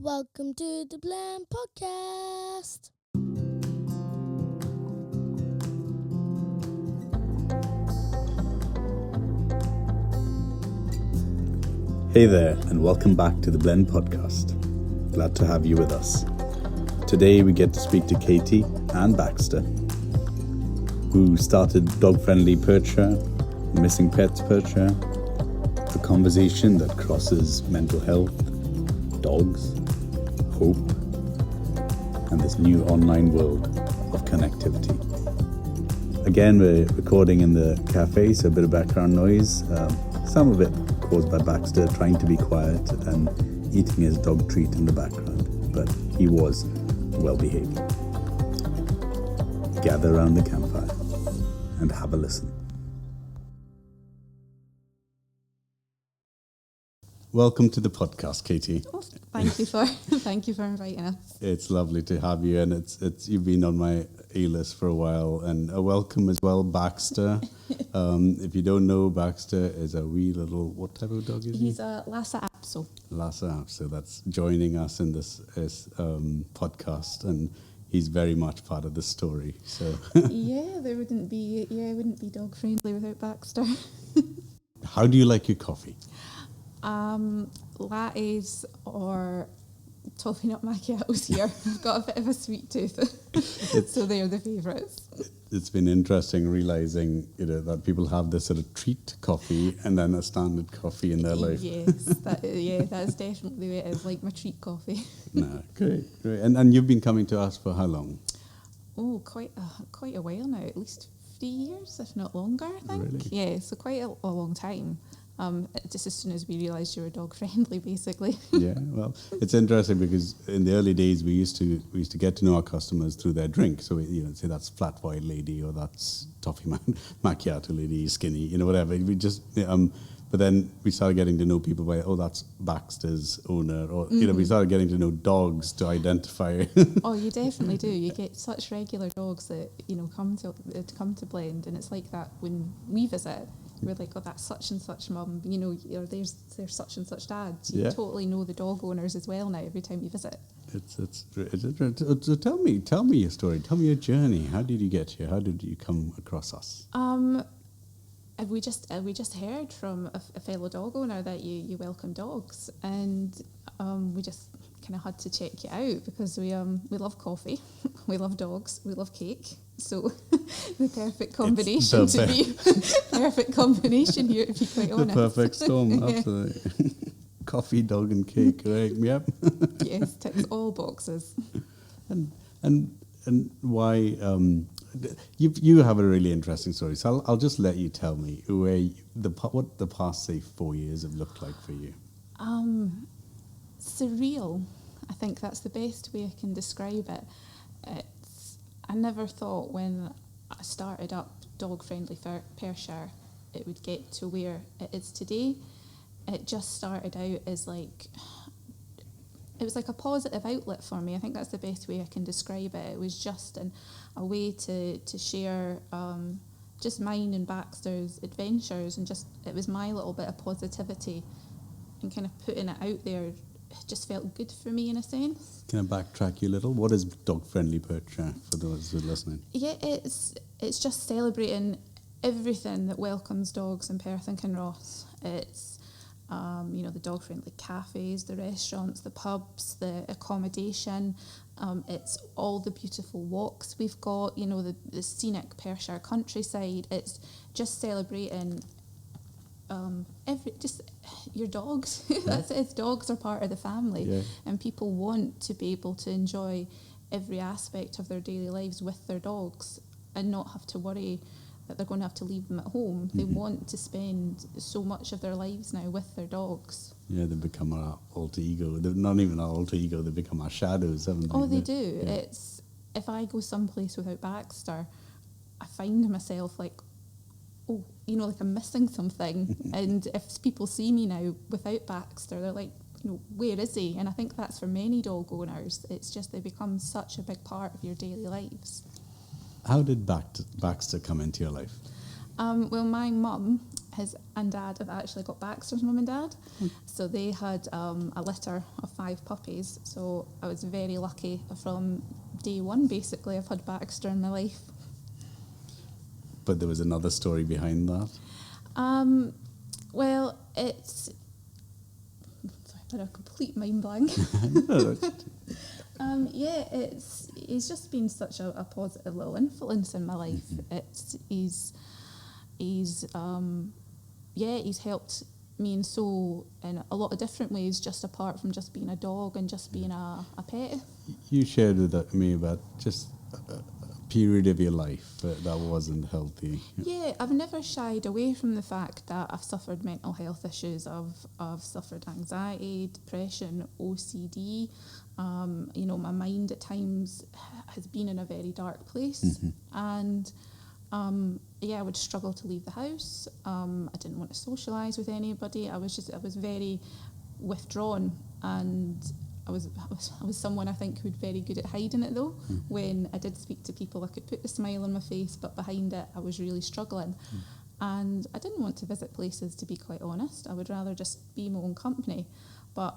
Welcome to the Blend Podcast. Hey there, and welcome back to the Blend Podcast. Glad to have you with us. Today we get to speak to Katie and Baxter, who started Dog Friendly Percher, Missing Pets Percher, a conversation that crosses mental health, dogs, hope, and this new online world of connectivity. Again, we're recording in the cafe, so a bit of background noise. Some of it caused by Baxter trying to be quiet and eating his dog treat in the background, but he was well behaved. Gather around the campfire and have a listen. Welcome to the podcast, Katie. Oh, thank you for inviting us. It's lovely to have you, and it's you've been on my A-list for a while, and a welcome as well, Baxter. If you don't know, Baxter is a wee little, what type of dog is he? He's a Lhasa Apso. Lhasa Apso, that's joining us in this podcast, and he's very much part of the story. So It wouldn't be dog friendly without Baxter. How do you like your coffee? Lattes or toffee nut macchiatos here. I've got a bit of a sweet tooth, so they're the favourites. It's been interesting realizing, that people have this sort of treat coffee and then a standard coffee in their life. Yes, that's definitely the way it is, like my treat coffee. No, great. And you've been coming to us for how long? Oh, quite a while now, at least 3 years, if not longer, I think. Really? Yeah, so quite a long time. Just as soon as we realised you were dog friendly, basically. Yeah, well, it's interesting because in the early days we used to get to know our customers through their drink. So say that's flat white lady or that's toffee macchiato lady, skinny, whatever. We just but then we started getting to know people by that's Baxter's owner, or we started getting to know dogs to identify. Oh, you definitely do. You get such regular dogs that come to Blend, and it's like that when we visit. We're like, oh, that's such and such mum, or there's such and such dad. You totally know the dog owners as well now every time you visit. So tell me your story. Tell me your journey. How did you get here? How did you come across us? We just heard from a fellow dog owner that you welcome dogs, and we just kind of had to check you out because we love coffee, we love dogs, we love cake. So the perfect combination perfect combination here, to be quite honest. The perfect storm, absolutely. Coffee, dog, and cake, right? Yep. Yes, ticks all boxes. And why? You have a really interesting story. So I'll just let you tell me what the past, say, 4 years have looked like for you. Surreal. I think that's the best way I can describe it. I never thought when I started up Dog Friendly Percher it would get to where it is today. It just started out as it was like a positive outlet for me. I think that's the best way I can describe it. It was just a way to share just mine and Baxter's adventures, and it was my little bit of positivity and kind of putting it out there. It just felt good for me in a sense. Can I backtrack you a little? What is Dog Friendly Percher for those who are listening? Yeah, it's just celebrating everything that welcomes dogs in Perth and Kinross. It's the dog friendly cafes, the restaurants, the pubs, the accommodation. It's all the beautiful walks we've got. The scenic Perthshire countryside. It's just celebrating. Your dogs. That's it. Dogs are part of the family, and people want to be able to enjoy every aspect of their daily lives with their dogs and not have to worry that they're going to have to leave them at home. Mm-hmm. They want to spend so much of their lives now with their dogs. Yeah, they become our alter ego. They're not even our alter ego, they become our shadows, haven't they? Oh, they do. Yeah. It's if I go someplace without Baxter, I find myself like, like I'm missing something. And if people see me now without Baxter, they're like, where is he? And I think that's for many dog owners. It's just they become such a big part of your daily lives. How did Baxter come into your life? Well, my mum his and dad have actually got Baxter's mum and dad. So they had a litter of 5 puppies. So I was very lucky from day one, basically. I've had Baxter in my life. But there was another story behind that. Well, it's... Sorry, I've had a complete mind blank. He's just been such a positive little influence in my life. He's helped me in a lot of different ways, just apart from just being a dog and just being a pet. You shared with me about just a period of your life that wasn't healthy. Yeah, I've never shied away from the fact that I've suffered mental health issues. I've suffered anxiety, depression, OCD. My mind at times has been in a very dark place, and I would struggle to leave the house. I didn't want to socialise with anybody. I was very withdrawn, and I was someone I think who'd very good at hiding it though. When I did speak to people, I could put the smile on my face, but behind it I was really struggling. And I didn't want to visit places, to be quite honest. I would rather just be my own company. But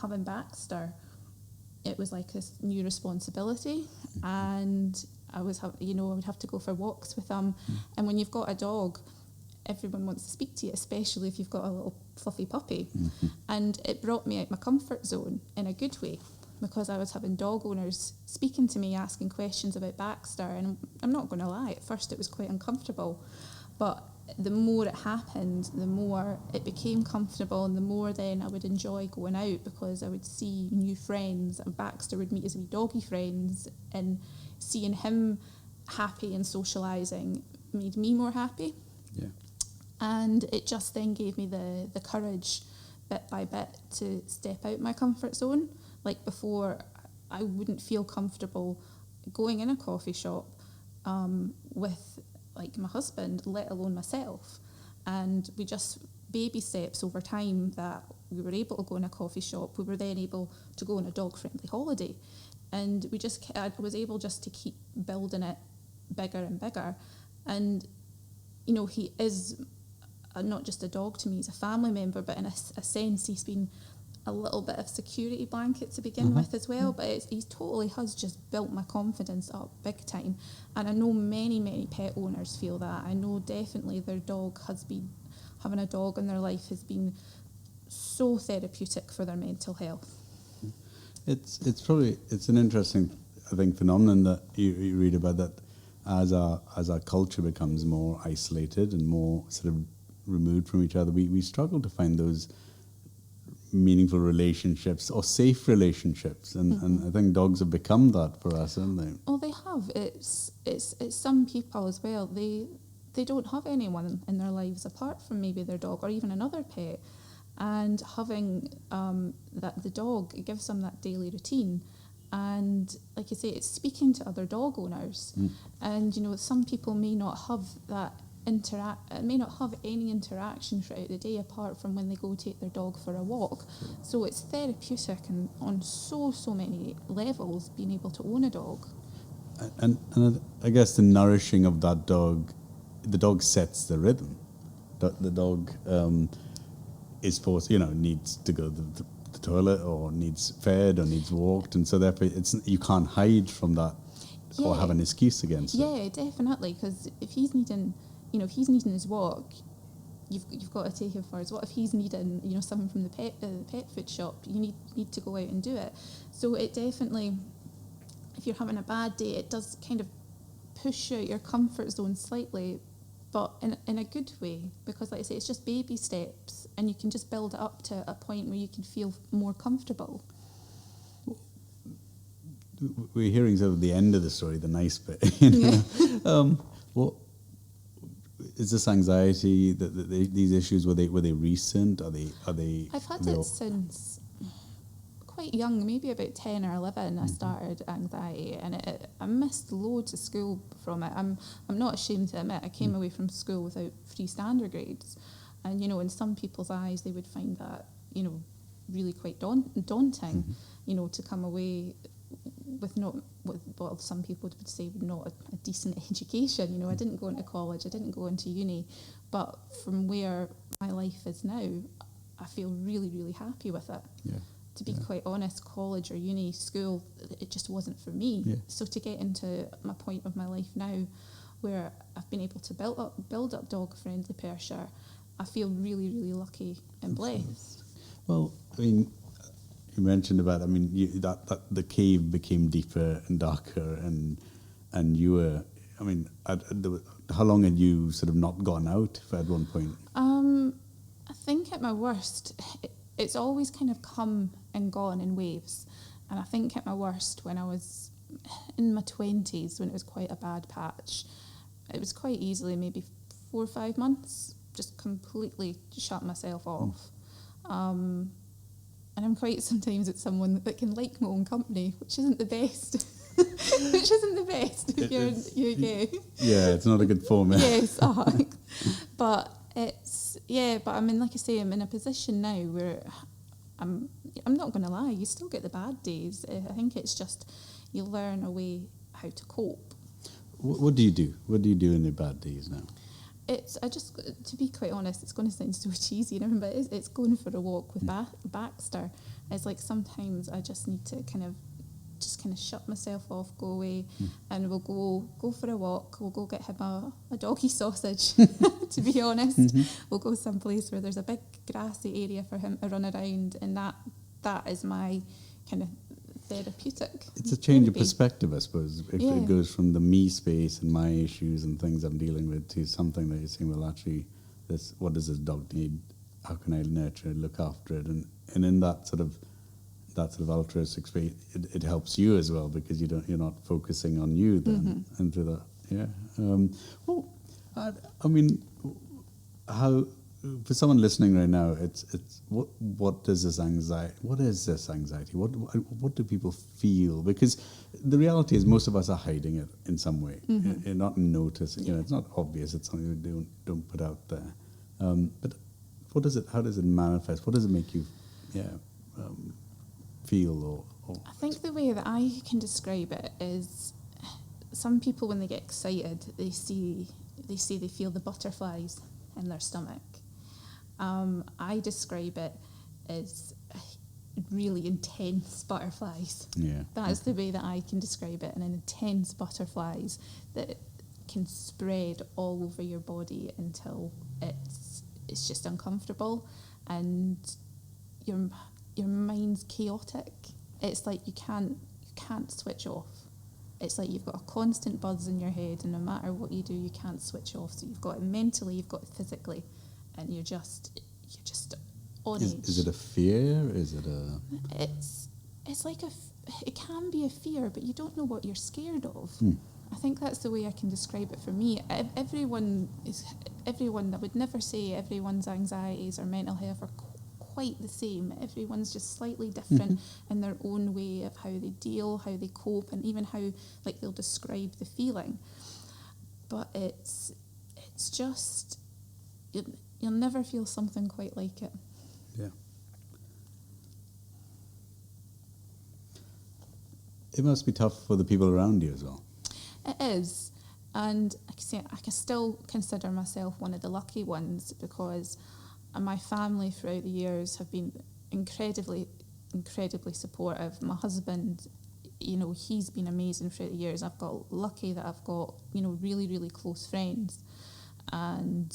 having Baxter, it was like this new responsibility, and I would have to go for walks with him. And when you've got a dog, everyone wants to speak to you, especially if you've got a little fluffy puppy. And it brought me out my comfort zone in a good way, because I was having dog owners speaking to me, asking questions about Baxter. And I'm not going to lie, at first it was quite uncomfortable, but the more it happened, the more it became comfortable, and the more then I would enjoy going out, because I would see new friends, and Baxter would meet his wee doggy friends, and seeing him happy and socialising made me more happy. Yeah. And it just then gave me the courage, bit by bit, to step out my comfort zone. Like before, I wouldn't feel comfortable going in a coffee shop with like my husband, let alone myself. And we just, baby steps over time, that we were able to go in a coffee shop. We were then able to go on a dog-friendly holiday. And I was able just to keep building it bigger and bigger. And, he is not just a dog to me, he's a family member, but in a sense he's been a little bit of security blanket to begin with as well. But he totally has just built my confidence up big time. And I know many, many pet owners feel that. I know definitely their dog having a dog in their life has been so therapeutic for their mental health. It's an interesting, I think, phenomenon that you read about, that as our culture becomes more isolated and more sort of removed from each other, we struggle to find those meaningful relationships or safe relationships, and I think dogs have become that for us, haven't they? Oh, they have. It's some people as well. They don't have anyone in their lives apart from maybe their dog or even another pet, and having the dog, it gives them that daily routine. And like you say, it's speaking to other dog owners, and some people may not have that may not have any interaction throughout the day apart from when they go take their dog for a walk. So it's therapeutic and on so many levels, being able to own a dog. And I guess the nourishing of that dog, the dog sets the rhythm. The dog is forced, needs to go to the toilet, or needs fed, or needs walked, and so therefore you can't hide from that or have an excuse against it. Yeah, definitely, because if he's needing his walk, you've got to take him for his walk. If he's needing, something from the pet food shop, you need to go out and do it. So it definitely, if you're having a bad day, it does kind of push you out your comfort zone slightly, but in a good way, because like I say, it's just baby steps, and you can just build it up to a point where you can feel more comfortable. We're hearing sort of the end of the story, the nice bit. What is this anxiety? These issues, were they recent? Are they? I've had it since quite young, maybe about 10 or 11. I started anxiety, and I missed loads of school from it. I'm not ashamed to admit I came away from school without 3 standard grades, and in some people's eyes they would find that really quite daunting. To come away well, some people would say not a decent education. You know, I didn't go into college, I didn't go into uni, but from where my life is now, I feel really, really happy with it. Yeah. To be quite honest, college or uni, school, it just wasn't for me. Yeah. So to get into my point of my life now, where I've been able to build up dog-friendly Perthshire, I feel really, really lucky and blessed. Well, I mean, you mentioned about, I mean, that the cave became deeper and darker, and you were, I mean, how long had you sort of not gone out at one point? I think at my worst, it's always kind of come and gone in waves. And I think at my worst, when I was in my 20s, when it was quite a bad patch, it was quite easily maybe 4 or 5 months, just completely shut myself off. And I'm quite sometimes it's someone that can like my own company, which isn't the best. Which isn't the best if you're gay. Yeah, it's not a good format. Yes, but but I mean, like I say, I'm in a position now where I'm not going to lie, you still get the bad days. I think it's just you learn a way how to cope. What do you do? What do you do in the bad days now? To be quite honest, it's going to sound so cheesy, but it's going for a walk with Baxter. It's like sometimes I just need to kind of shut myself off, go away, and we'll go for a walk. We'll go get him a doggy sausage, to be honest. We'll go someplace where there's a big grassy area for him to run around, and that is my kind of therapeutic. It's a change of perspective, I suppose. If it goes from the me space and my issues and things I'm dealing with to something that you're saying, well, actually, what does this dog need? How can I nurture it, look after it? And in that sort of altruistic space, it helps you as well, because you're not focusing on you then into that. Yeah. I mean, how, for someone listening right now, it's what is this anxiety? What do people feel? Because the reality is most of us are hiding it in some way. You're not noticing. It's not obvious. It's something we don't put out there. But what does it? How does it manifest? What does it make you? Feel or I think the way that I can describe it is, some people when they get excited, they feel the butterflies in their stomach. I describe it as really intense butterflies. Yeah. That is the way that I can describe it, and an intense butterflies that can spread all over your body until it's just uncomfortable, and your mind's chaotic. It's like you can't switch off. It's like you've got a constant buzz in your head, and no matter what you do, you can't switch off. So you've got it mentally, you've got it physically, and you're just on edge. Is it a fear? Is it a? It's like it can be a fear, but you don't know what you're scared of. I think that's the way I can describe it for me. Everyone, I would never say everyone's anxieties or mental health are quite the same. Everyone's just slightly different in their own way of how they deal, how they cope, and even how they'll describe the feeling. But it's just you'll never feel something quite like it. Yeah. It must be tough for the people around you as well. It is, and I can still consider myself one of the lucky ones, because my family throughout the years have been incredibly, incredibly supportive. My husband, he's been amazing throughout the years. I've got lucky that I've got, really, really close friends. And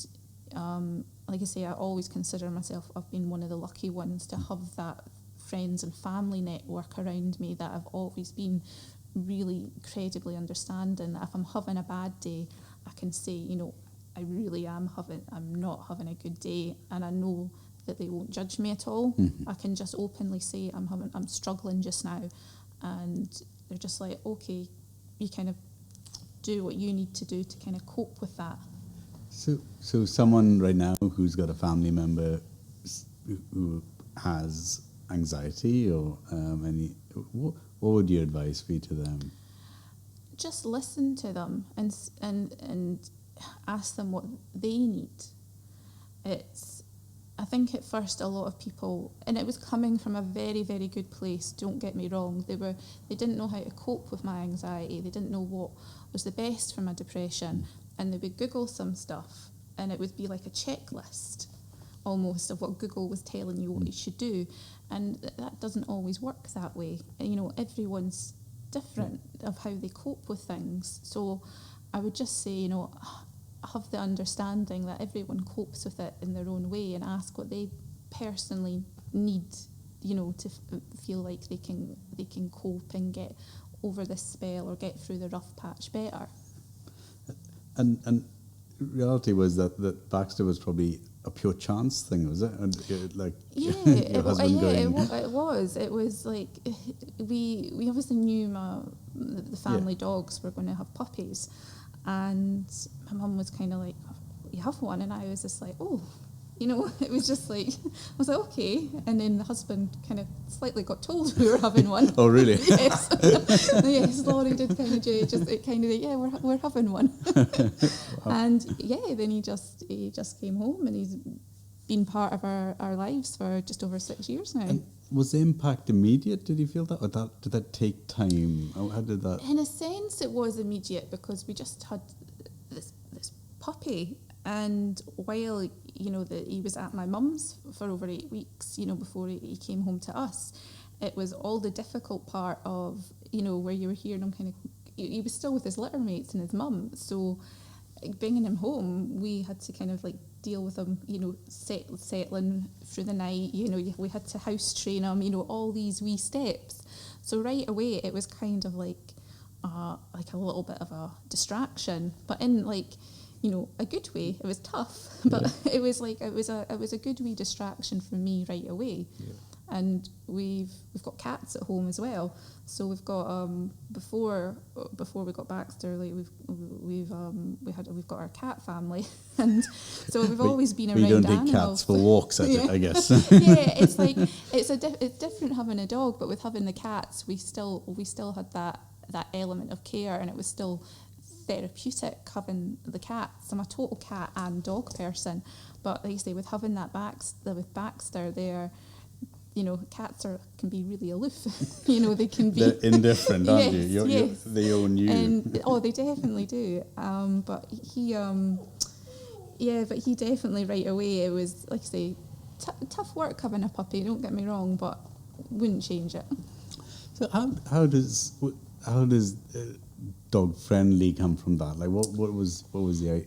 like I say, I always consider myself, I've been one of the lucky ones to have that friends and family network around me that have always been really incredibly understanding. If I'm having a bad day, I can say, I really I'm not having a good day, and I know that they won't judge me at all. I can just openly say I'm struggling just now, and they're just like, okay, you kind of do what you need to do to kind of cope with that. So someone right now who's got a family member who has anxiety or what would your advice be to them? Just listen to them and ask them what they need. It's I think at first a lot of people, and it was coming from a very, very good place, don't get me wrong, they didn't know how to cope with my anxiety, they didn't know what was the best for my depression, and they would Google some stuff, and it would be like a checklist almost of what Google was telling you what you should do, and that doesn't always work that way. You know, everyone's different of how they cope with things, so I would just say, you know, have the understanding that everyone copes with it in their own way, and ask what they personally need, you know, to feel like they can cope and get over this spell or get through the rough patch better. And reality was that Baxter was probably a pure chance thing, was it? And like your husband going. It was like we obviously knew the family dogs were going to have puppies, and my mum was kind of like, you have one, and I was just like, oh, you know, it was just like, I was like, okay. And then the husband kind of slightly got told we were having one. Oh, really? Yes. Yes, Laurie did kind of yeah, we're having one. And yeah, then he just came home, and he's been part of our lives for just over 6 years now. And was the impact immediate? Did you feel that? Or did that take time? How did that? In a sense, it was immediate, because we just had this puppy. And while, you know, he was at my mum's for over 8 weeks, you know, before he came home to us, it was all the difficult part of, you know, where you were hearing him kind of, he was still with his litter mates and his mum. So bringing him home, we had to kind of like deal with him, you know, settling through the night, you know, we had to house train him, you know, all these wee steps. So right away, it was kind of like a little bit of a distraction, but in like, you know, a good way. It was tough, but it was a good wee distraction for me right away. Yeah. And we've got cats at home as well. So we've got before we got Baxter, like we've got our cat family, and so we've always been around animals. We don't take cats for walks, I guess. Yeah, it's like it's different having a dog, but with having the cats, we still had that element of care, and it was still therapeutic having the cats. I'm a total cat and dog person, but like I say, with having that with Baxter there, you know, cats can be really aloof. You know, they can be. They're indifferent, aren't you? Yes. They own you. And, they definitely do. But he definitely right away. It was like I say, tough work having a puppy. Don't get me wrong, but wouldn't change it. So how does dog friendly come from that? Like what was the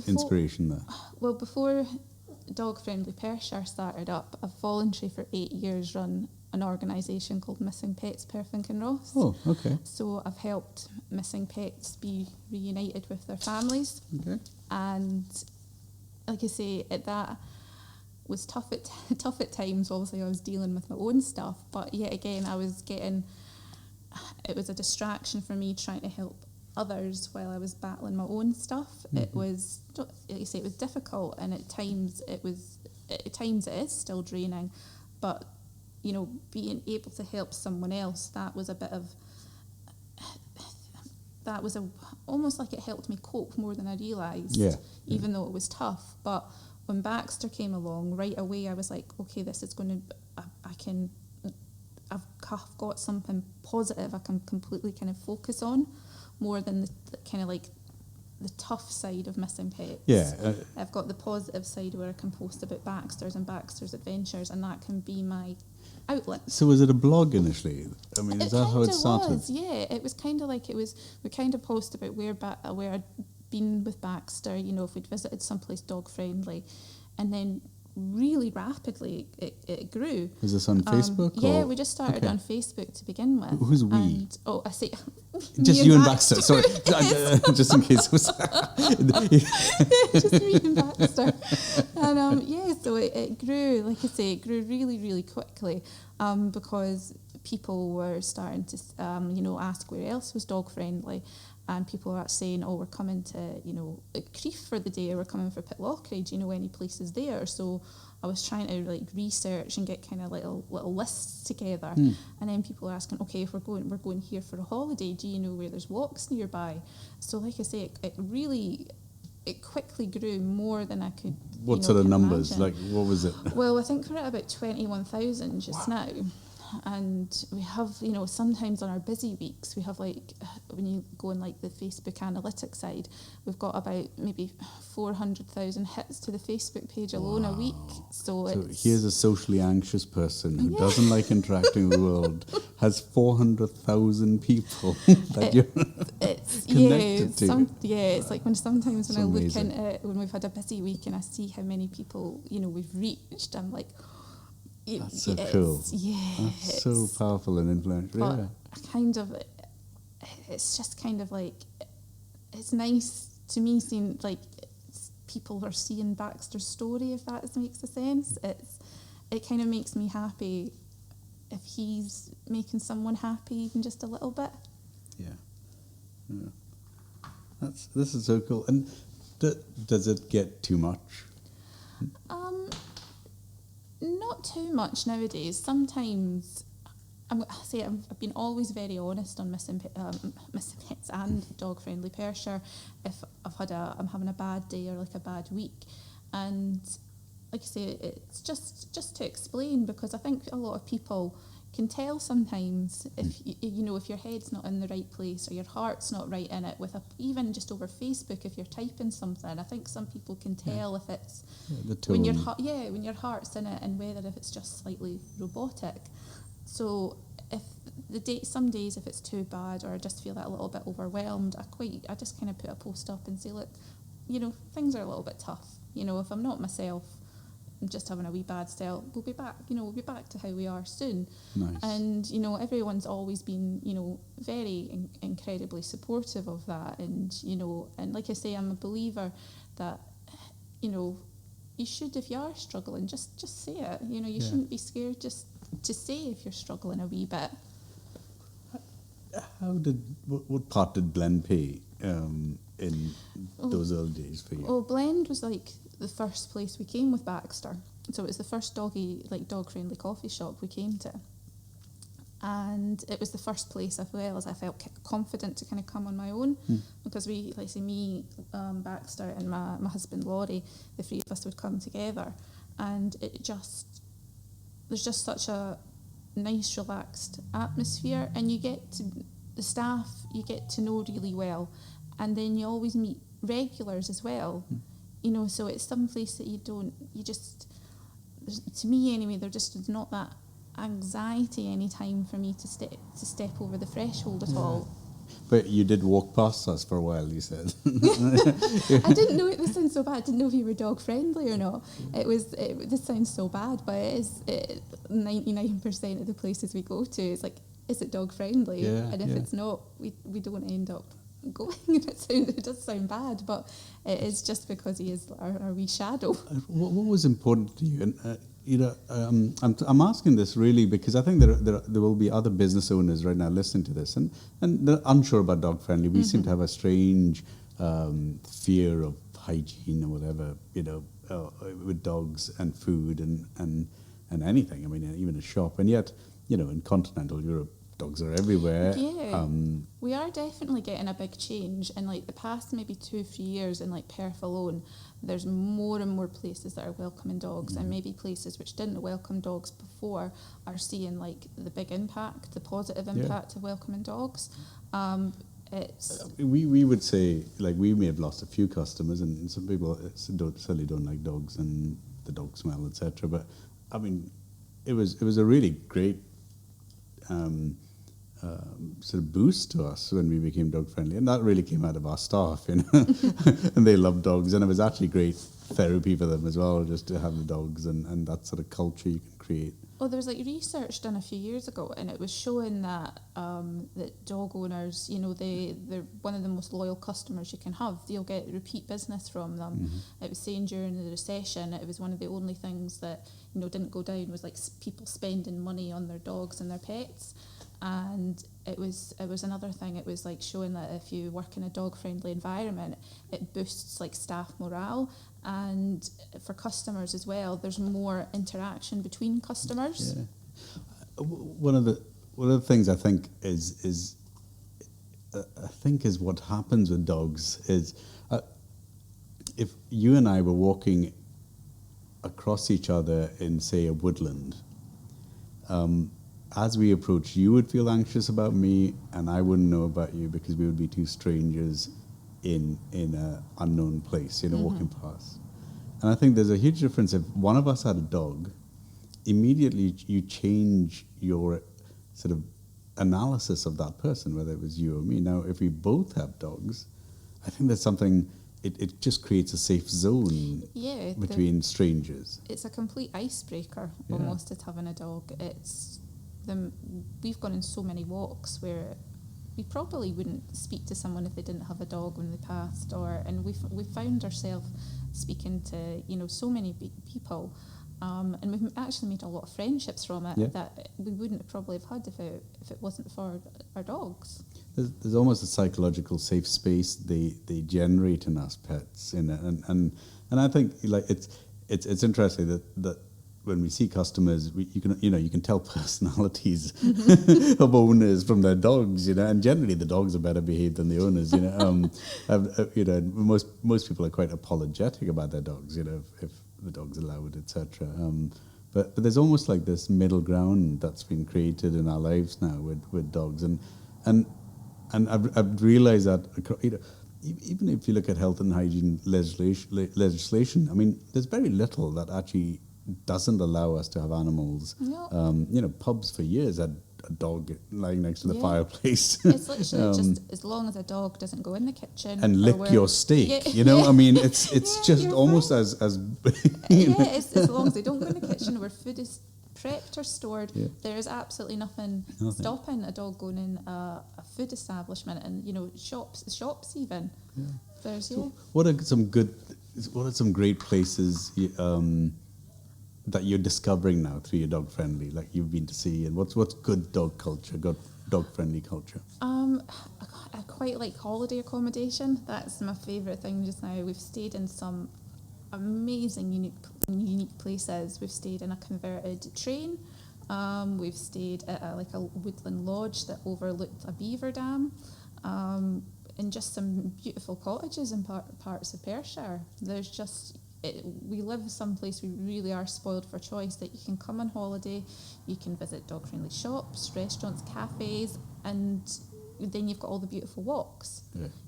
inspiration there? Well, before Dog Friendly Perthshire started up, I've voluntary for 8 years run an organisation called Missing Pets Perth and Ross. Oh, okay. So I've helped missing pets be reunited with their families. Okay. And like I say, that was tough at times. Obviously, I was dealing with my own stuff, but yet again, it was a distraction for me trying to help others while I was battling my own stuff. Mm-hmm. It was, like you say, it was difficult, and at times it is still draining, but you know, being able to help someone else, that was almost like it helped me cope more than I realised. Yeah. Even though it was tough. But when Baxter came along, right away I was like, okay, this is going to, I've got something positive I can completely kind of focus on, more than the kind of like the tough side of missing pets. Yeah. I've got the positive side where I can post about Baxter's and Baxter's adventures, and that can be my outlet. So was it a blog initially? I mean, is that how it started? Yeah, it was kind of like we kind of post about where I'd been with Baxter, you know, if we'd visited someplace dog friendly, and then really rapidly it grew. Was this on Facebook? Yeah, we just started on Facebook to begin with. Who's we? I say just you and Baxter. Sorry, just in case it was. Just me and Baxter. And so it grew. Like I say, it grew really, really quickly because people were starting to ask where else was dog friendly. And people are saying, we're coming to, Crieff for the day, or we're coming for Pitlochry, do you know any places there? So I was trying to research and get kind of little lists together. And then people are asking, okay, if we're going here for a holiday, do you know where there's walks nearby? So like I say, it really it quickly grew more than I could. What sort of numbers? Imagine. Like, what was it? Well, I think we're at about 21,000 just now. And we have, sometimes on our busy weeks, we have like, when you go on like the Facebook analytics side, we've got about maybe 400,000 hits to the Facebook page alone a week. So here's a socially anxious person who doesn't like interacting with the world, has 400,000 people that you're connected to. It's like sometimes when I look amazing. into it, when we've had a busy week and I see how many people, we've reached, I'm like, that's so cool. Yeah. That's so powerful and influential. But it's just kind of like, it's nice to me seeing like people are seeing Baxter's story, if that makes a sense. It kind of makes me happy if he's making someone happy even just a little bit. Yeah. This is so cool. And does it get too much? Not too much nowadays. Sometimes, I've been always very honest on missing pets and dog-friendly Pershire. If I'm having a bad day or like a bad week, and like I say, it's just to explain, because I think a lot of people can tell sometimes if if your head's not in the right place or your heart's not right in it. Even just over Facebook, if you're typing something, I think some people can tell if it's the tone. when your heart's in it, and whether if it's just slightly robotic. So some days if it's too bad or I just feel that a little bit overwhelmed, I just kind of put a post up and say, look, things are a little bit tough. If I'm not myself, I'm just having a wee bad spell, we'll be back. We'll be back to how we are soon. Nice. And everyone's always been very incredibly supportive of that. And and like I say, I'm a believer that you should, if you are struggling, just say it. You shouldn't be scared just to say if you're struggling a wee bit. What part did Blend play in those early days for you? Well, Blend was like the first place we came with Baxter. So it was the first dog-friendly coffee shop we came to. And it was the first place I felt confident to kind of come on my own, because we, like say, me, Baxter and my husband Laurie, the three of us would come together, and there's just such a nice, relaxed atmosphere, and the staff you get to know really well, and then you always meet regulars as well. So it's some place that to me anyway, there just is not that anxiety any time for me to step over the threshold at all. But you did walk past us for a while, you said. I didn't know this sounds so bad. I didn't know if you were dog friendly or not. This sounds so bad, but it is 99% of the places we go to, it's like, is it dog friendly? Yeah, and if it's not, we don't end up going. It does sound bad, but it is just because he is our wee shadow. What was important to you? And I'm asking this really because I think there will be other business owners right now listening to this, and they're unsure about dog friendly. We seem to have a strange fear of hygiene or whatever, with dogs and food and anything. I mean, even a shop, and yet, in continental Europe, dogs are everywhere. Yeah, we are definitely getting a big change in like the past maybe 2-3 years in like Perth alone. There's more and more places that are welcoming dogs, and maybe places which didn't welcome dogs before are seeing like the big impact, the positive impact of welcoming dogs. We would say, like, we may have lost a few customers, and some people certainly don't like dogs and the dog smell, etc. But I mean, it was a really great sort of boost to us when we became dog friendly, and that really came out of our staff, and they love dogs, and it was actually great therapy for them as well, just to have the dogs and that sort of culture you can create. Well, there was like research done a few years ago, and it was showing that that dog owners, they're one of the most loyal customers you can have. You'll get repeat business from them. It was saying during the recession, it was one of the only things that didn't go down was like people spending money on their dogs and their pets. And it was another thing. It was like showing that if you work in a dog friendly environment, it boosts like staff morale, and for customers as well, there's more interaction between customers. Yeah. One of the things I think is what happens with dogs is if you and I were walking across each other in, say, a woodland, as we approach, you would feel anxious about me, and I wouldn't know about you because we would be two strangers in an unknown place, walking past. And I think there's a huge difference. If one of us had a dog, immediately you change your sort of analysis of that person, whether it was you or me. Now, if we both have dogs, I think there's something, it just creates a safe zone between strangers. It's a complete icebreaker almost at having a dog. We've gone on so many walks where we probably wouldn't speak to someone if they didn't have a dog when they passed, and we found ourselves speaking to so many people, and we've actually made a lot of friendships from it that we wouldn't probably have had if it wasn't for our dogs. There's almost a psychological safe space they generate in us pets, and I think like it's interesting that when we see customers, you can tell personalities of owners from their dogs, and generally the dogs are better behaved than the owners, most people are quite apologetic about their dogs, if the dog's allowed, etc. But there's almost like this middle ground that's been created in our lives now with dogs, and I've realized that even if you look at health and hygiene legislation, I mean, there's very little that actually doesn't allow us to have animals. No. Pubs for years had a dog lying next to the fireplace. It's literally just as long as a dog doesn't go in the kitchen and lick your steak. I mean, it's just almost as it's as long as they don't go in the kitchen where food is prepped or stored. There is absolutely nothing stopping a dog going in a food establishment, and shops even. There's What are some great places that you're discovering now through your dog friendly, like you've been to see, and what's good dog culture, good dog friendly culture? I quite like holiday accommodation. That's my favourite thing just now. We've stayed in some amazing unique places. We've stayed in a converted train. We've stayed at a woodland lodge that overlooked a beaver dam, and just some beautiful cottages in parts of Perthshire. There's just we live someplace we really are spoiled for choice, that you can come on holiday, you can visit dog friendly shops, restaurants, cafes, and then you've got all the beautiful walks.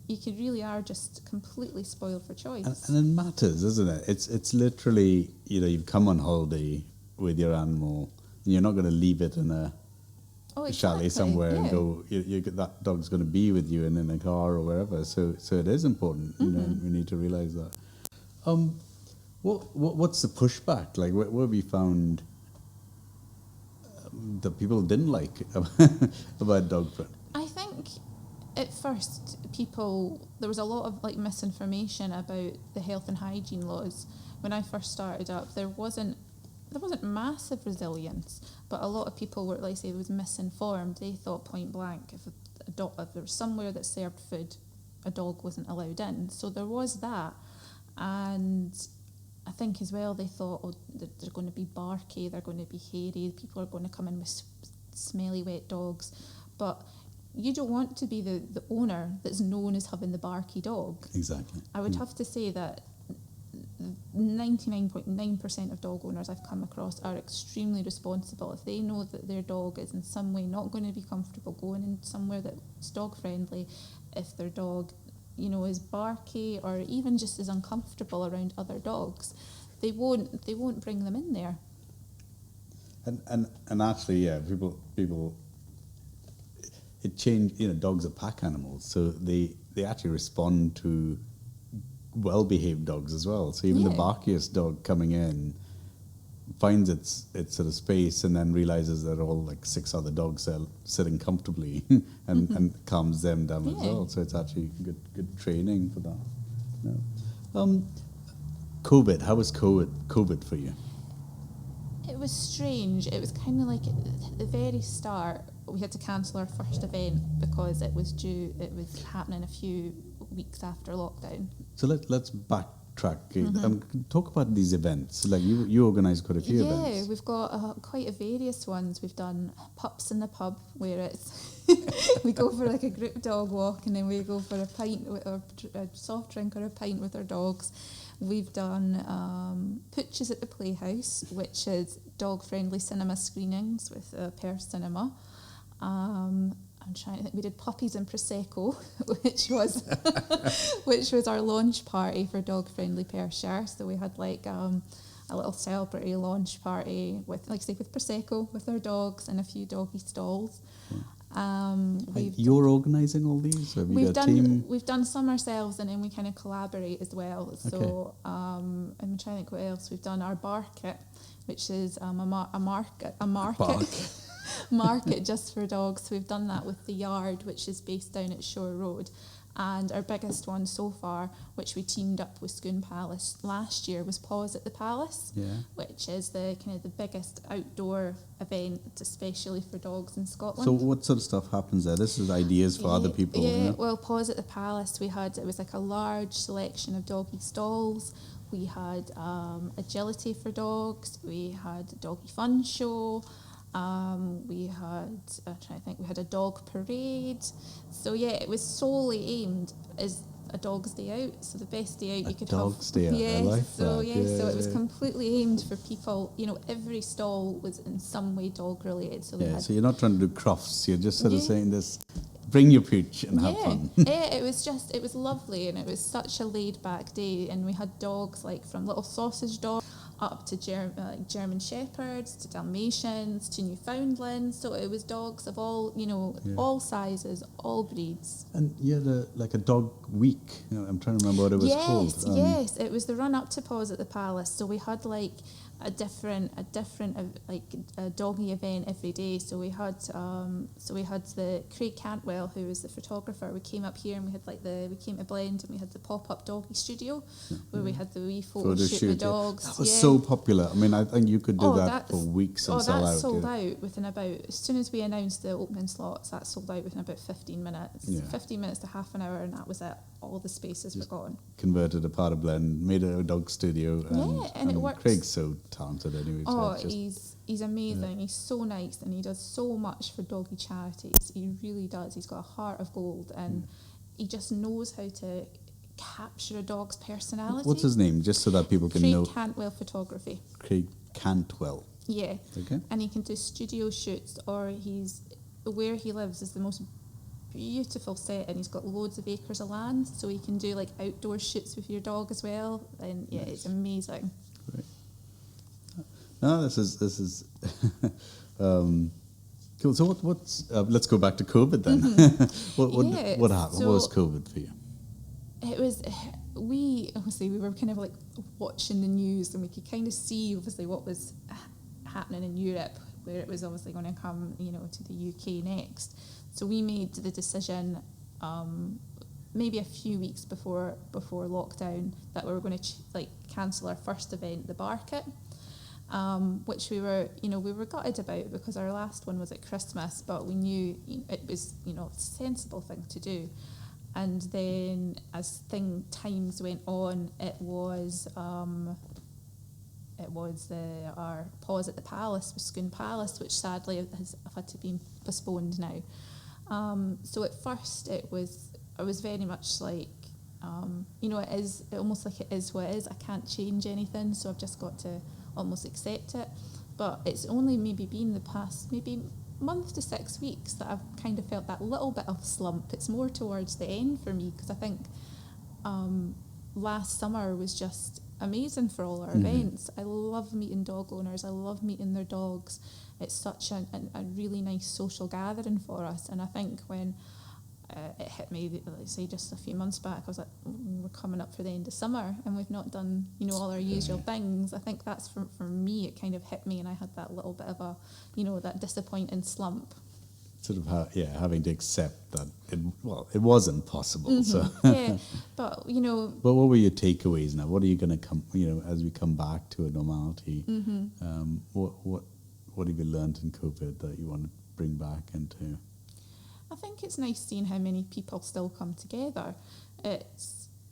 You really are just completely spoiled for choice. And it matters, isn't it? It's literally, you've come on holiday with your animal, and you're not going to leave it in a chalet somewhere and go, that dog's going to be with you and in a car or wherever. So it is important. We need to realize that. What's the pushback? Like, what have you found that people didn't like about dog friend? I think at first there was a lot of misinformation about the health and hygiene laws. When I first started up, there wasn't massive resilience, but a lot of people were, like I say, was misinformed. They thought point blank if there was somewhere that served food, a dog wasn't allowed in. So there was that, and I think as well they thought, they're going to be barky, they're going to be hairy, people are going to come in with smelly wet dogs, but you don't want to be the owner that's known as having the barky dog. Exactly. I would have to say that 99.9% of dog owners I've come across are extremely responsible. If they know that their dog is in some way not going to be comfortable going in somewhere that's dog friendly, if their dog is barky or even just is uncomfortable around other dogs, they won't bring them in there. And actually, people it changed. Dogs are pack animals, so they actually respond to well-behaved dogs as well. So even the barkiest dog coming in finds its sort of space, and then realizes that all like 6 other dogs are sitting comfortably, and calms them down as well. So it's actually good training for that. No. COVID. How was COVID for you? It was strange. It was kind of like at the very start, we had to cancel our first event because it was happening a few weeks after lockdown. So let's backtrack. Talk about these events. Like you organise quite a few events. Yeah, we've got quite a various ones. We've done Pups in the pub, where it's we go for like a group dog walk, and then we go for a pint or a soft drink or a pint with our dogs. We've done Pooches at the Playhouse, which is dog-friendly cinema screenings with Per Cinema. I'm trying to think. We did Puppies and Prosecco, which was our launch party for dog-friendly Pershire. So we had like a little celebratory launch party with, like I say, with Prosecco with our dogs and a few doggy stalls. You're organising all these? Have you got a team? We've done some ourselves, and then we kind of collaborate as well. So I'm trying to think what else. We've done our Barket, which is a market market just for dogs. So we've done that with the Yard, which is based down at Shore Road. And our biggest one so far, which we teamed up with Scone Palace last year, was Paws at the Palace, which is the kind of the biggest outdoor event, especially for dogs in Scotland. So what sort of stuff happens there? This is ideas for other people. Yeah, well, Paws at the Palace, it was like a large selection of doggy stalls. We had agility for dogs. We had a doggy fun show. We had, I'm trying to think, we had a dog parade. So yeah, it was solely aimed as a dog's day out. So the best day out you could have. A dog's day out, I like that. So it was completely aimed for people. You know, every stall was in some way dog related. So so you're not trying to do crufts. You're just sort of saying this. Bring your pooch and have fun. It was lovely, and it was such a laid back day. And we had dogs like from little sausage dogs up to German Shepherds, to Dalmatians, to Newfoundlands. So it was dogs of all, all sizes, all breeds. And you had a dog week. I'm trying to remember what it was called. Yes, it was the run up to Paws at the Palace. So we had like a different doggy event every day. So we had the Craig Cantwell, who was the photographer. We came up here and we had we came to Blend, and we had the pop-up doggy studio where we had the wee photo shoot with dogs. That was so popular. I mean, I think you could do that for weeks and sell out. That sold out within as soon as we announced the opening slots, that sold out within about 15 minutes. 15 minutes to half an hour, and that was it. All the spaces were gone. Converted a part of Blend, made it a dog studio. And it works. Craig's so talented anyway. He's amazing. He's so nice, and he does so much for doggy charities. He really does. He's got a heart of gold, and he just knows how to capture a dog's personality. What's his name, just so that people can know? Craig Cantwell Photography. Craig Cantwell. Yeah. Okay. And he can do studio shoots, or where he lives is the most beautiful set, and he's got loads of acres of land, so he can do like outdoor shoots with your dog as well. And nice. It's amazing. Great. No, this is cool. So what's let's go back to COVID then. What happened? What was COVID for you? It was, we were kind of like watching the news, and we could kind of see obviously what was happening in Europe, where it was obviously going to come, to the UK next. So we made the decision, maybe a few weeks before lockdown, that we were going to cancel our first event, the Barket, which we were gutted about, because our last one was at Christmas, but we knew it was a sensible thing to do. And then as times went on, it was our Paws at the Palace with Scone Palace, which sadly has had to be postponed now. So at first it was very much like, it almost like it is what it is. I can't change anything, so I've just got to almost accept it. But it's only maybe been the past month to 6 weeks that I've kind of felt that little bit of slump. It's more towards the end for me, because I think last summer was just amazing for all our events. I love meeting dog owners. I love meeting their dogs. It's such a really nice social gathering for us. And I think when it hit me, let's say just a few months back, I was like, we're coming up for the end of summer and we've not done, all our usual things. I think that's for me, it kind of hit me, and I had that little bit of a, that disappointing slump. Sort of having to accept that it wasn't possible. So yeah, but But what were your takeaways now? What are you going to come? As we come back to a normality, what have you learned in COVID that you want to bring back into? I think it's nice seeing how many people still come together.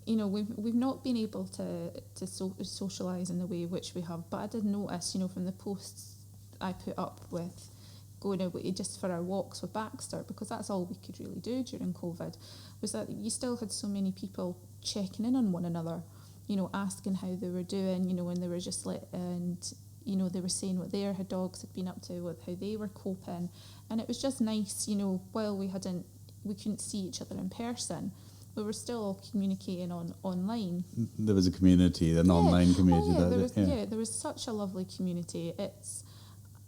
we've not been able to socialise in the way which we have. But I did notice, from the posts I put up with going away just for our walks with Baxter, because that's all we could really do during COVID, was that you still had so many people checking in on one another, asking how they were doing, when they were just and they were saying what their dogs had been up to, with how they were coping. And it was just nice, while we couldn't see each other in person, we were still all communicating online. There was a community, an online community. There was such a lovely community.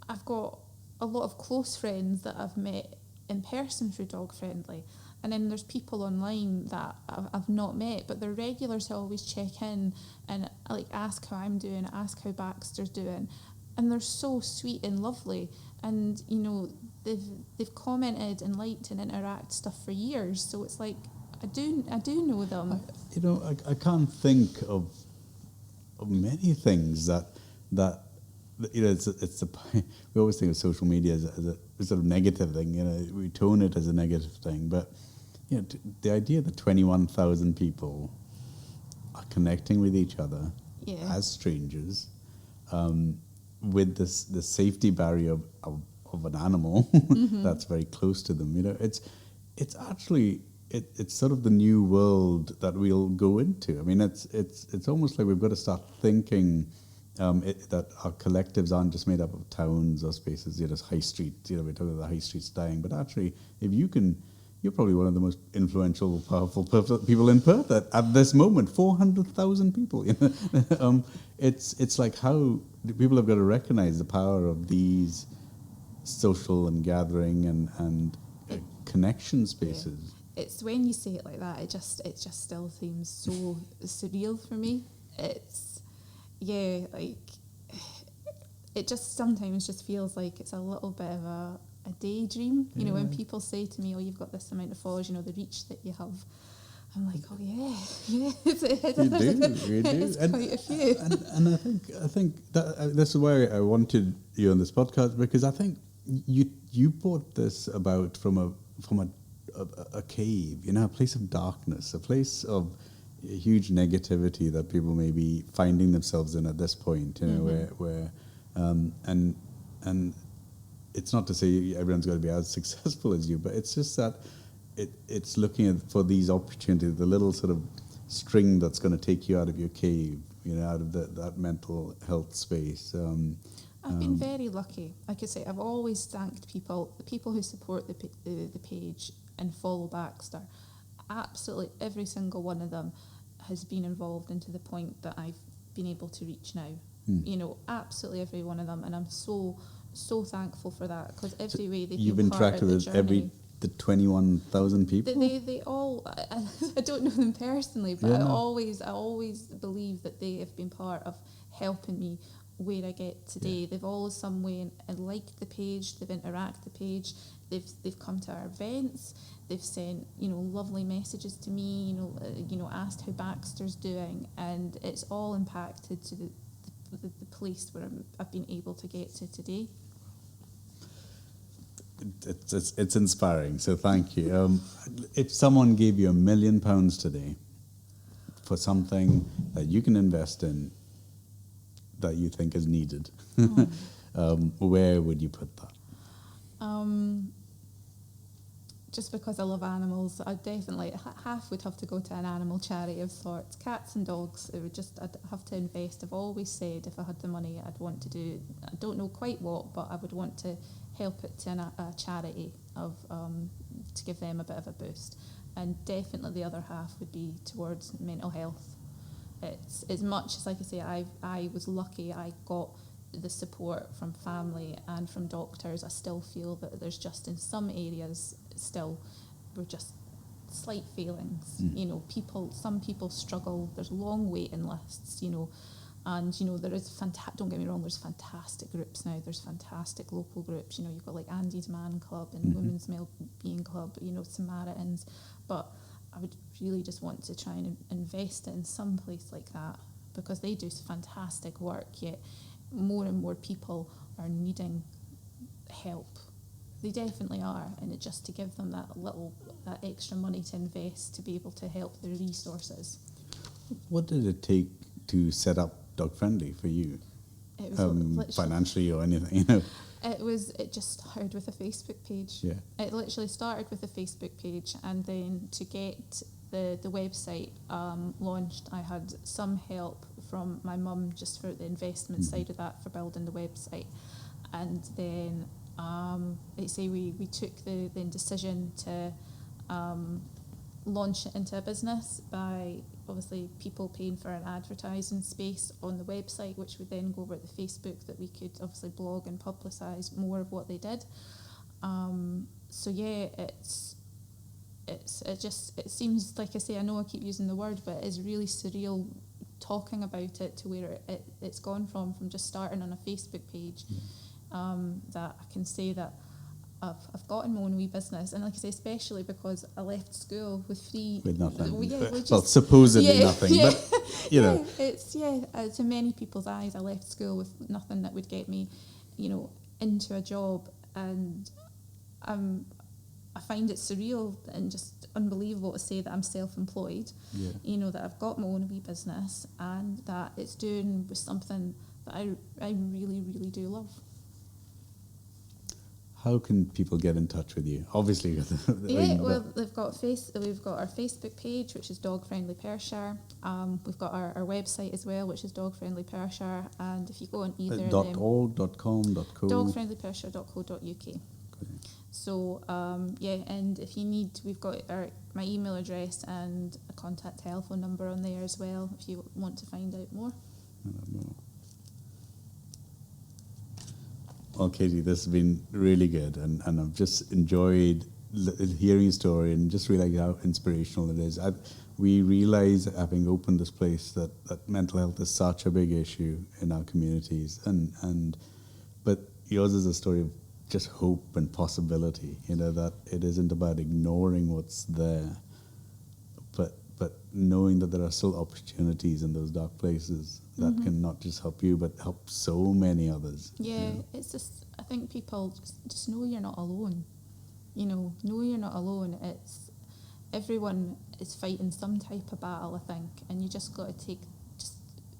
I've got a lot of close friends that I've met in person through Dog Friendly, and then there's people online that I've not met, but they're regulars who always check in and ask how I'm doing, ask how Baxter's doing, and they're so sweet and lovely. And they've commented and liked and interact stuff for years, so it's like I do know them. I can't think of many things that it's we always think of social media as a sort of negative thing. We tone it as a negative thing, but the idea that 21,000 people are connecting with each other as strangers, with the safety barrier of an animal that's very close to them. It's actually it's sort of the new world that we'll go into. I mean, it's almost like we've got to start thinking that our collectives aren't just made up of towns or spaces, high streets. We're talking about the high streets dying, but actually, you're probably one of the most influential, powerful people in Perth at this moment. 400,000 people. It's like how people have got to recognize the power of these social and gathering and connection spaces. Yeah. It's when you say it like that, it just still seems so surreal for me. It just sometimes just feels like it's a little bit of a daydream. When people say to me, "Oh, you've got this amount of followers, the reach that you have," I'm like, "Oh yeah, you do. It's quite a few." And I think that this is why I wanted you on this podcast, because I think you brought this about from a cave, a place of darkness, a place of huge negativity that people may be finding themselves in at this point, where and it's not to say everyone's got to be as successful as you, but it's just that it's looking for these opportunities, the little sort of string that's going to take you out of your cave, out of that mental health space. I've been very lucky. Like I say, I've always thanked the people who support the page and follow Baxter. Absolutely every single one of them has been involved into the point that I've been able to reach now. Absolutely every one of them, and I'm so thankful for that, because every way they've you've been part interacted of the journey. The 21,000 people. They all. I don't know them personally, but I always believe that they have been part of helping me where I get today. Yeah. They've always some way and liked the page. They've interacted the page. They've come to our events. They've sent lovely messages to me. Asked how Baxter's doing, and it's all impacted to the place where I've been able to get to today. It's inspiring. So thank you. If someone gave you £1 million today for something that you can invest in that you think is needed, where would you put that? Just because I love animals, I'd definitely half would have to go to an animal charity of sorts. Cats and dogs, I'd have to invest. I've always said if I had the money, I'd want to do. I don't know quite what, but I would want to help it to a charity to give them a bit of a boost. And definitely the other half would be towards mental health. It's as much as, like I say, I was lucky. I got the support from family and from doctors. I still feel that there's just in some areas still we're just slight failings. Some people struggle. There's long waiting lists. And there is don't get me wrong, there's fantastic groups now. There's fantastic local groups. You've got like Andy's Man Club and Women's Well-Being Club. Samaritans. But I would really just want to try and invest in some place like that, because they do fantastic work. Yet more and more people are needing help. They definitely are, and just to give them that extra money to invest to be able to help their resources. What did it take to set up Dog Friendly for you? It was literally, Financially or anything, you know? It just started with a Facebook page. Yeah. It literally started with a Facebook page, and then to get the website launched, I had some help from my mum just for the investment side of that, for building the website. And then, like say, we took the decision to launch it into a business by obviously people paying for an advertising space on the website, which would then go over to Facebook, that we could obviously blog and publicise more of what they did. So yeah, it seems, like I say, I know I keep using the word, but it's really surreal talking about it, to where it's gone from just starting on a Facebook page, that I can say that I've gotten my own wee business, and like I say, especially because I left school with nothing. Well, supposedly nothing, but you know, it's to many people's eyes, I left school with nothing that would get me, into a job, and I find it surreal and just unbelievable to say that I'm self-employed. That I've got my own wee business, and that it's doing with something that I really, really do love. How can people get in touch with you? Obviously, we've got our Facebook page, which is Dog Friendly Perthshire. We've got our website as well, which is Dog Friendly Perthshire. And if you go on either .org, .com, .co, dogfriendlyperthshire.co.uk. So and if you need, we've got my email address and a contact telephone number on there as well, if you want to find out more. Well, Katie, this has been really good, and I've just enjoyed hearing your story and just realising how inspirational it is. We realise, having opened this place, that mental health is such a big issue in our communities, but yours is a story of just hope and possibility, that it isn't about ignoring what's there, but knowing that there are still opportunities in those dark places that can not just help you, but help so many others. It's just, I think people just know you're not alone. Know you're not alone. It's, everyone is fighting some type of battle, I think, and you just got to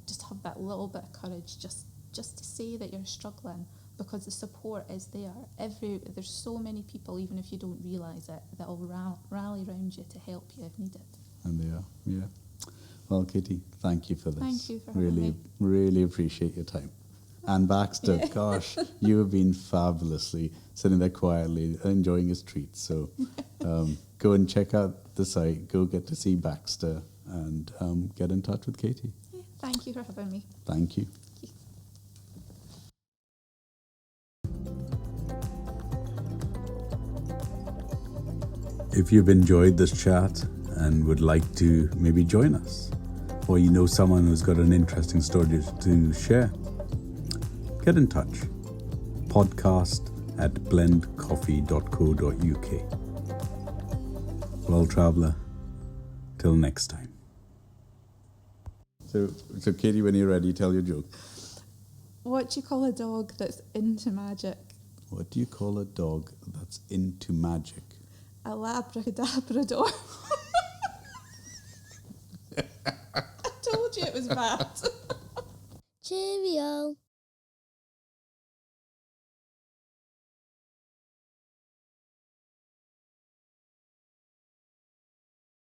just have that little bit of courage, just to say that you're struggling, because the support is there. There's so many people, even if you don't realise it, that will rally around you to help you if needed. And they are, yeah. Well, Katie, thank you for this. Thank you for having me. Really appreciate your time. And Baxter, gosh, you have been fabulously sitting there quietly, enjoying his treats. So go and check out the site, go get to see Baxter, and get in touch with Katie. Thank you for having me. Thank you. If you've enjoyed this chat and would like to maybe join us, or you know someone who's got an interesting story to share, get in touch. podcast@blendcoffee.co.uk. Well, traveller, till next time. So Katie, when you're ready, tell your joke. What do you call a dog that's into magic? What do you call a dog that's into magic? A Labrador. I told you it was bad. Cheerio.